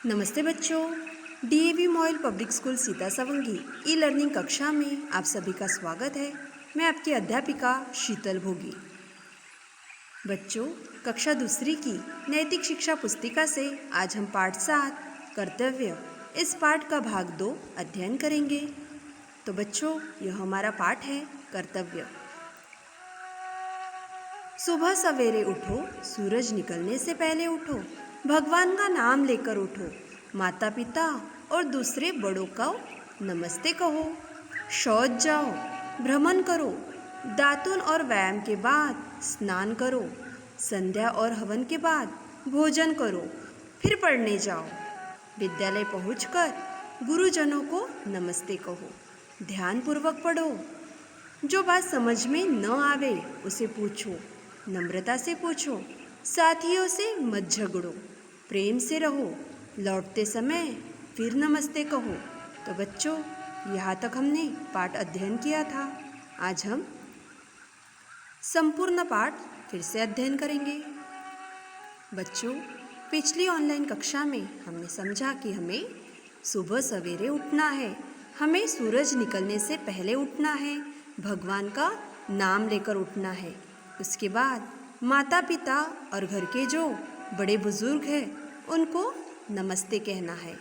नमस्ते बच्चों। DAV MOIL public school Sita Sawangi e learning कक्षा में आप सभी का स्वागत है। मैं आपकी अध्यापिका शीतल भोगी। बच्चों, कक्षा दूसरी की नैतिक शिक्षा पुस्तिका से आज हम पाठ 7 कर्तव्य इस पाठ का भाग 2 अध्ययन करेंगे। तो बच्चों, यह हमारा पाठ है कर्तव्य। सुबह सवेरे उठो, सूरज निकलने से पहले उठो, भगवान का नाम लेकर उठो, माता पिता और दूसरे बड़ों को नमस्ते कहो, शौच जाओ, भ्रमण करो, दातुन और व्यायाम के बाद स्नान करो, संध्या और हवन के बाद भोजन करो, फिर पढ़ने जाओ, विद्यालय पहुंचकर गुरुजनों को नमस्ते कहो, ध्यानपूर्वक पढ़ो, जो बात समझ में न आवे उसे पूछो, नम्रता से पूछो, साथियों से मत झगड़ो, प्रेम से रहो, लौटते समय फिर नमस्ते कहो। तो बच्चों, यहाँ तक हमने पाठ अध्ययन किया था। आज हम संपूर्ण पाठ फिर से अध्ययन करेंगे। बच्चों, पिछली ऑनलाइन कक्षा में हमने समझा कि हमें सुबह सवेरे उठना है, हमें सूरज निकलने से पहले उठना है, भगवान का नाम लेकर उठना है। उसके बाद माता पिता और घर के जो बड़े बुजुर्ग हैं उनको नमस्ते कहना है।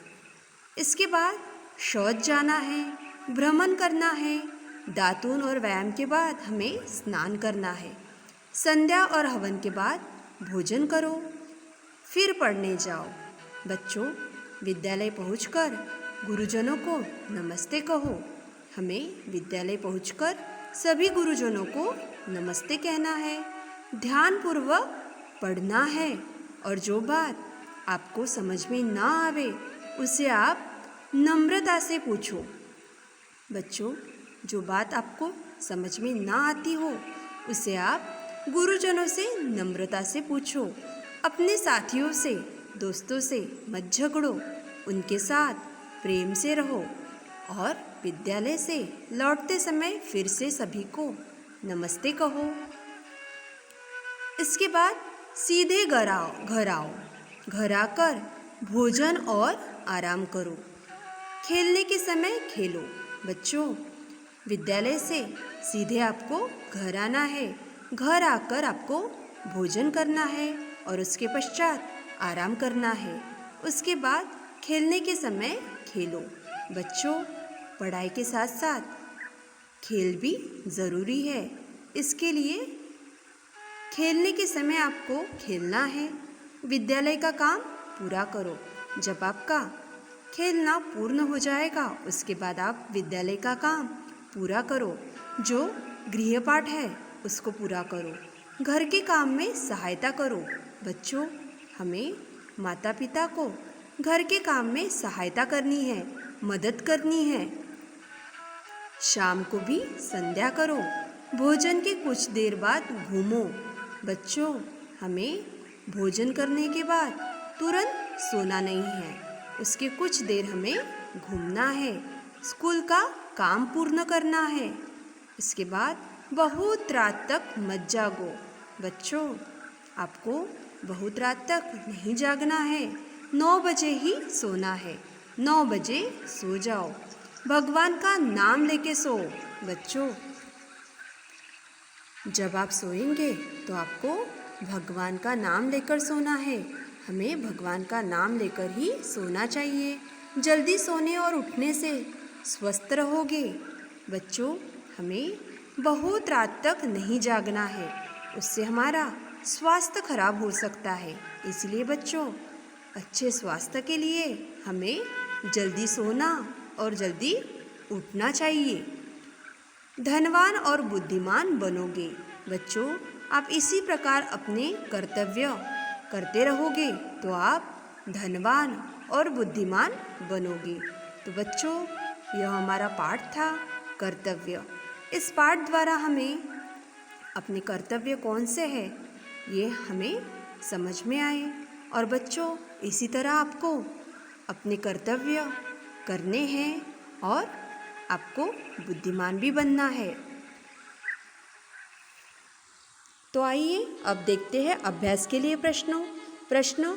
इसके बाद शौच जाना है, भ्रमण करना है, दातून और व्यायाम के बाद हमें स्नान करना है, संध्या और हवन के बाद भोजन करो, फिर पढ़ने जाओ। बच्चों, विद्यालय पहुंचकर गुरुजनों को नमस्ते कहो। हमें विद्यालय पहुंचकर सभी गुरुजनों को नमस्ते कहना है, ध्यानपूर्वक पढ़ना है और जो बात आपको समझ में ना आवे उसे आप नम्रता से पूछो। बच्चों, जो बात आपको समझ में ना आती हो उसे आप गुरुजनों से नम्रता से पूछो। अपने साथियों से, दोस्तों से मत झगड़ो, उनके साथ प्रेम से रहो और विद्यालय से लौटते समय फिर से सभी को नमस्ते कहो। इसके बाद सीधे घर आओ। घर आकर भोजन और आराम करो। खेलने के समय खेलो। बच्चों, विद्यालय से सीधे आपको घर आना है, घर आकर आपको भोजन करना है और उसके पश्चात आराम करना है। उसके बाद खेलने के समय खेलो। बच्चों, पढ़ाई के साथ साथ खेल भी ज़रूरी है। इसके लिए खेलने के समय आपको खेलना है। विद्यालय का काम पूरा करो। जब आपका खेलना पूर्ण हो जाएगा उसके बाद आप विद्यालय का काम पूरा करो। जो गृहपाठ है उसको पूरा करो। घर के काम में सहायता करो। बच्चों, हमें माता पिता को घर के काम में सहायता करनी है, मदद करनी है। शाम को भी संध्या करो। भोजन के कुछ देर बाद घूमो। बच्चों, हमें भोजन करने के बाद तुरंत सोना नहीं है, उसके कुछ देर हमें घूमना है, स्कूल का काम पूर्ण करना है। इसके बाद बहुत रात तक मत जागो। बच्चों, आपको बहुत रात तक नहीं जागना है, 9 बजे ही सोना है। 9 बजे सो जाओ। भगवान का नाम लेके सो। बच्चों, जब आप सोएंगे तो आपको भगवान का नाम लेकर सोना है। हमें भगवान का नाम लेकर ही सोना चाहिए। जल्दी सोने और उठने से स्वस्थ रहोगे। बच्चों, हमें बहुत रात तक नहीं जागना है, उससे हमारा स्वास्थ्य खराब हो सकता है। इसलिए बच्चों, अच्छे स्वास्थ्य के लिए हमें जल्दी सोना और जल्दी उठना चाहिए। धनवान और बुद्धिमान बनोगे। बच्चों, आप इसी प्रकार अपने कर्तव्य करते रहोगे तो आप धनवान और बुद्धिमान बनोगे। तो बच्चों, यह हमारा पाठ था कर्तव्य। इस पाठ द्वारा हमें अपने कर्तव्य कौन से हैं ये हमें समझ में आए। और बच्चों, इसी तरह आपको अपने कर्तव्य करने हैं और आपको बुद्धिमान भी बनना है। तो आइए अब देखते हैं अभ्यास के लिए प्रश्न।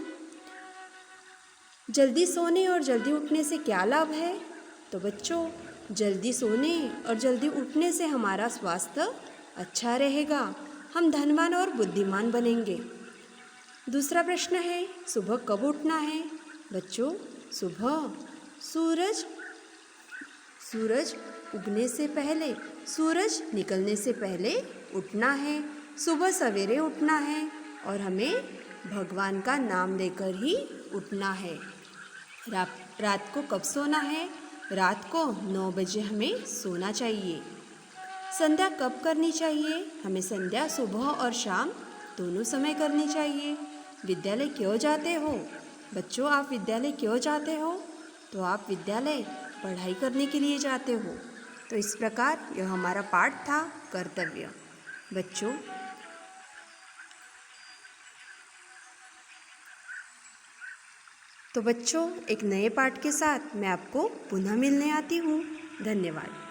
जल्दी सोने और जल्दी उठने से क्या लाभ है? तो बच्चों, जल्दी सोने और जल्दी उठने से हमारा स्वास्थ्य अच्छा रहेगा, हम धनवान और बुद्धिमान बनेंगे। दूसरा प्रश्न है, सुबह कब उठना है? बच्चों, सुबह सूरज सूरज उगने से पहले, सूरज निकलने से पहले उठना है। सुबह सवेरे उठना है और हमें भगवान का नाम लेकर ही उठना है। रात को कब सोना है? रात को 9 बजे हमें सोना चाहिए। संध्या कब करनी चाहिए? हमें संध्या सुबह और शाम दोनों समय करनी चाहिए। विद्यालय क्यों जाते हो? बच्चों, आप विद्यालय क्यों जाते हो? तो आप विद्यालय पढ़ाई करने के लिए जाते हो। तो इस प्रकार यह हमारा पाठ था, कर्तव्य। बच्चों, एक नए पाठ के साथ मैं आपको पुनः मिलने आती हूँ। धन्यवाद।